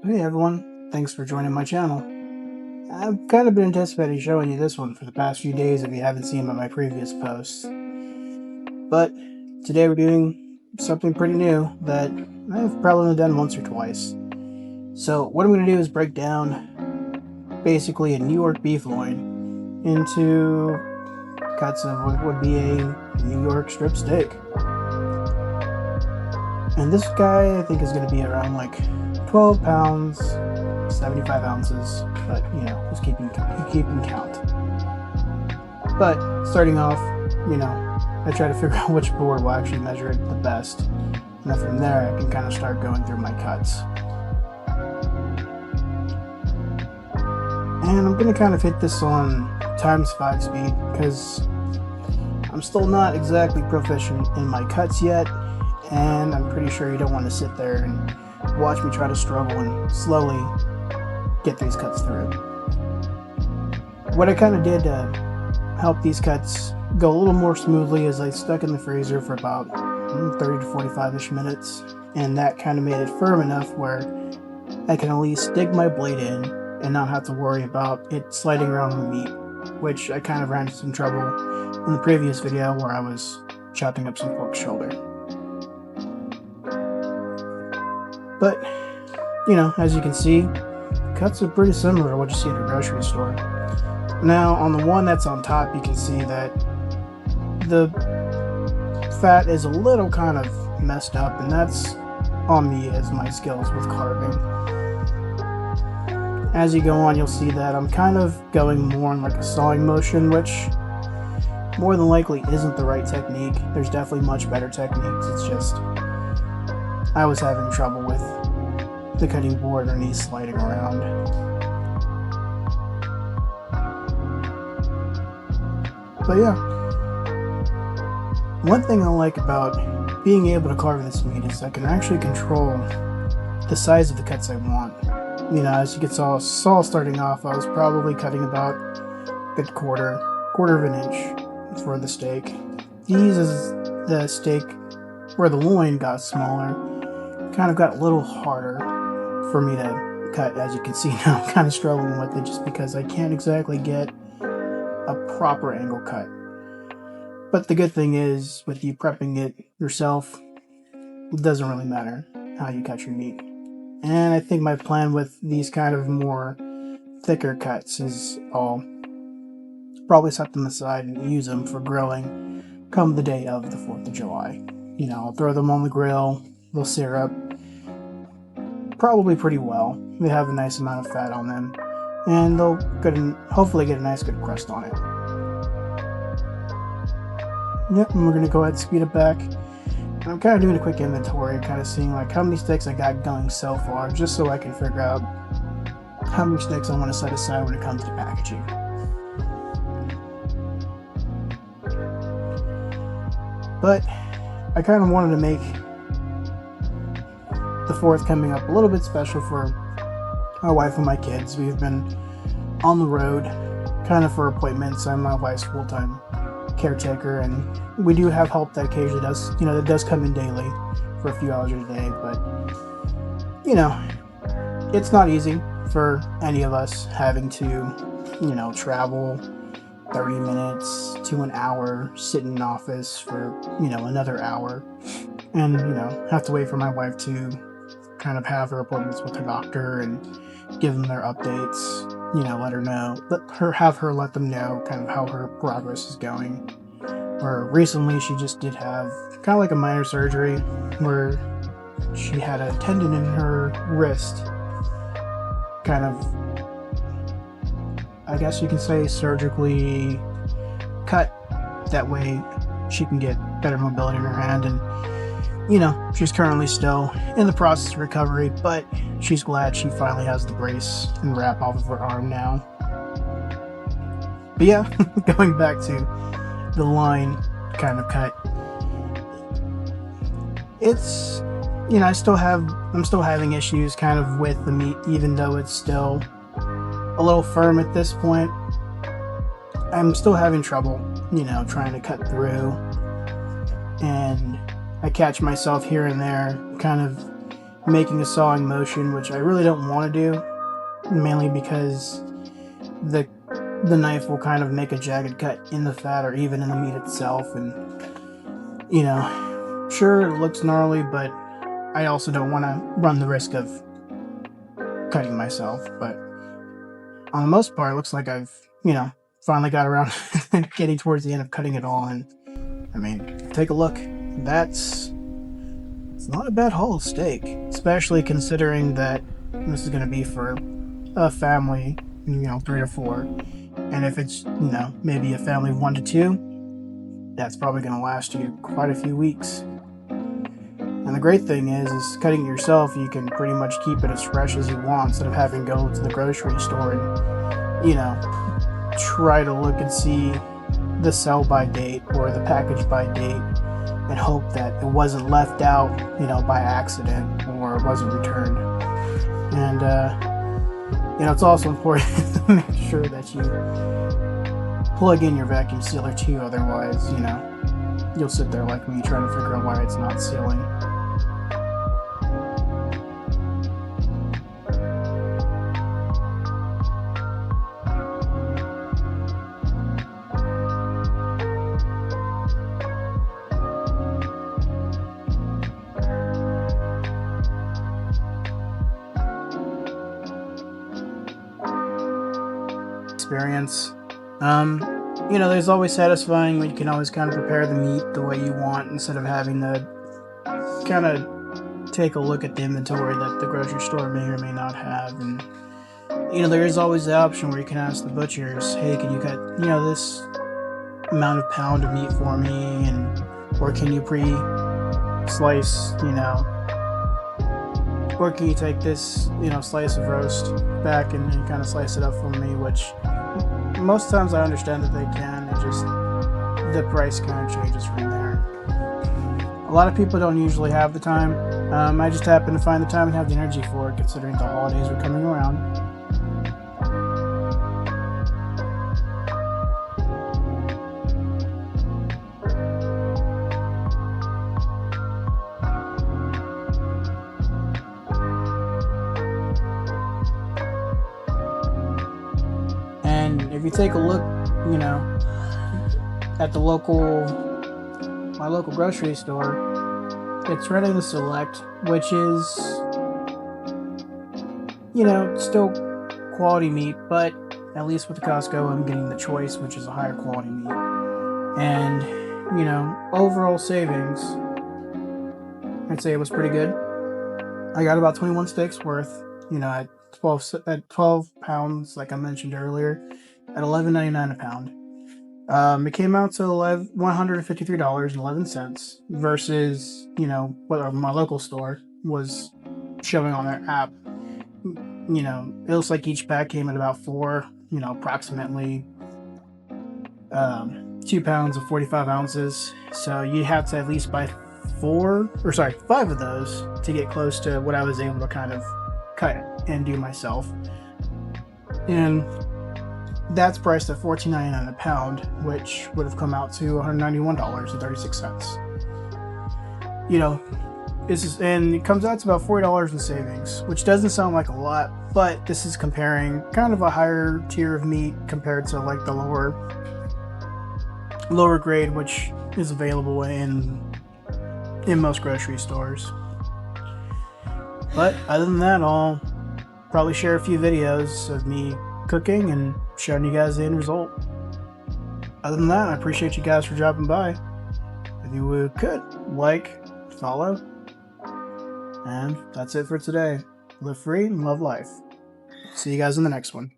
Hey everyone, thanks for joining my channel. I've kind of been anticipating showing you this one for the past few days if you haven't seen my previous posts. But today we're doing something pretty new that I've probably only done once or twice. So what I'm going to do is break down basically a New York beef loin into cuts of what would be a New York strip steak. And this guy I think is going to be around like 12 pounds, 75 ounces, but just keeping count. But starting off, I try to figure out which board will actually measure it the best. And then from there, I can kind of start going through my cuts. And I'm going to kind of hit this on ×5 speed because I'm still not exactly proficient in my cuts yet. And I'm pretty sure you don't want to sit there and watch me try to struggle and slowly get these cuts through. What I kind of did to help these cuts go a little more smoothly is I stuck in the freezer for about 30 to 45-ish minutes, and that kind of made it firm enough where I can at least dig my blade in and not have to worry about it sliding around on the meat, which I kind of ran into some trouble in the previous video where I was chopping up some pork shoulder. But, as you can see, cuts are pretty similar to what you see at a grocery store. Now, on the one that's on top, you can see that the fat is a little kind of messed up, and that's on me as my skills with carving. As you go on, you'll see that I'm kind of going more in like a sawing motion, which more than likely isn't the right technique. There's definitely much better techniques. It's just I was having trouble with the cutting board underneath sliding around. But yeah, one thing I like about being able to carve this meat is I can actually control the size of the cuts I want. As you saw starting off, I was probably cutting about a good quarter of an inch for the steak. These is the steak where the loin got smaller, kind of got a little harder for me to cut. As you can see now, I'm kind of struggling with it just because I can't exactly get a proper angle cut. But the good thing is, with you prepping it yourself, it doesn't really matter how you cut your meat. And I think my plan with these kind of more thicker cuts is I'll probably set them aside and use them for grilling come the day of the 4th of July. I'll throw them on the grill, they'll sear up probably pretty well. They have a nice amount of fat on them, and they'll hopefully get a nice good crust on it. Yep, and we're going to go ahead and speed it back. And I'm kind of doing a quick inventory, kind of seeing like how many sticks I got going so far, just so I can figure out how many sticks I want to set aside when it comes to packaging. But I kind of wanted to make the 4th coming up a little bit special for my wife and my kids. We've been on the road kind of for appointments. I'm my wife's full-time caretaker, and we do have help that occasionally does come in daily for a few hours a day, but it's not easy for any of us having to travel 30 minutes to an hour, sit in an office for another hour, and have to wait for my wife to kind of have her appointments with her doctor and give them their updates, have her let them know kind of how her progress is going. Or recently she just did have kind of like a minor surgery where she had a tendon in her wrist, kind of, I guess you can say, surgically cut. That way she can get better mobility in her hand, and she's currently still in the process of recovery, but she's glad she finally has the brace and wrap off of her arm now. But yeah, going back to the line kind of cut, it's I'm still having issues kind of with the meat, even though it's still a little firm at this point. I'm still having trouble trying to cut through, and I catch myself here and there kind of making a sawing motion, which I really don't want to do, mainly because the knife will kind of make a jagged cut in the fat or even in the meat itself, and you know, sure, it looks gnarly, but I also don't want to run the risk of cutting myself. But on the most part, it looks like I've, finally got around getting towards the end of cutting it all. And I mean, take a look. It's not a bad haul of steak, especially considering that this is going to be for a family, 3 to 4. And if it's, maybe a family of 1 to 2, that's probably going to last you quite a few weeks. And the great thing is cutting it yourself, you can pretty much keep it as fresh as you want instead of having to go to the grocery store and, try to look and see the sell by date or the package by date and hope that it wasn't left out, by accident or wasn't returned. And, it's also important to make sure that you plug in your vacuum sealer too, otherwise, you'll sit there like me trying to figure out why it's not sealing. Experience. There's always satisfying when you can always kind of prepare the meat the way you want instead of having to kind of take a look at the inventory that the grocery store may or may not have. And there is always the option where you can ask the butchers, hey, can you cut this amount of pound of meat for me, or can you pre-slice, or can you take this slice of roast back and kind of slice it up for me, which most times I understand that they can. It just, the price kind of changes from there. A lot of people don't usually have the time. I just happen to find the time and have the energy for it, considering the holidays are coming around. And if you take a look, at the my local grocery store, it's running the Select, which is, still quality meat, but at least with the Costco, I'm getting the Choice, which is a higher quality meat. And, overall savings, I'd say it was pretty good. I got about 21 steaks worth, at 12 pounds, like I mentioned earlier, at $11.99 a pound. It came out to $153.11 versus, what my local store was showing on their app. It looks like each pack came at about 4, approximately 2 pounds of 45 ounces. So you have to at least buy 5 of those to get close to what I was able to kind of cut and do myself. And that's priced at $14.99 a pound, which would have come out to $191.36. And it comes out to about $40 in savings, which doesn't sound like a lot, but this is comparing kind of a higher tier of meat compared to like the lower grade, which is available in most grocery stores. But other than that, I'll probably share a few videos of me cooking and showing you guys the end result. Other than that, I appreciate you guys for dropping by. If you could, like, follow, and that's it for today. Live free and love life. See you guys in the next one.